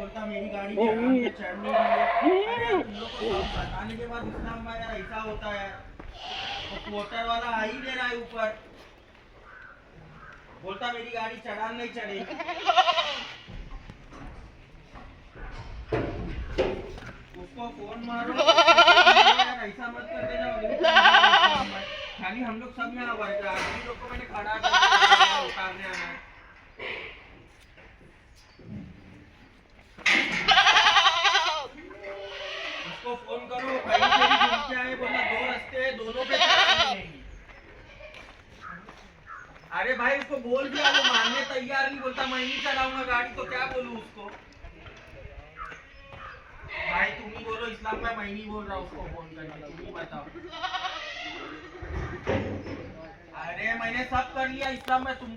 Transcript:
बोलता मेरी गाड़ी चढ़नी है चढ़नी है। अरे तुम लोग को सब बताने के बाद इस्लाम भाई यार ऐसा होता है। तो क्वार्टर वाला आ ही नहीं रहा है ऊपर, बोलता मेरी गाड़ी चढ़ान नहीं चढ़ेगी। उसको फोन मारो यार ऐसा मत कर देना। खाली हम लोग सब यहाँ वर्क आदमी लोग को मैंने खड़ा कर उतारने आना है। उसको फोन करो कहीं से भी घूम के आए, बोलना दो रास्ते हैं दोनों पे चढ़ान मिलेगी। अरे भाई उसको बोल दिया, वो मानने तैयार नहीं, बोलता मैं नहीं चलाऊंगा गाड़ी। तो क्या बोलूं उसको? भाई तुम ही बोलो इस्लाम भाई, मैं नहीं बोल रहा उसको फोन करके, तुम ही बताओ। अरे मैंने सब कर लिया इस्लाम भाई, तुम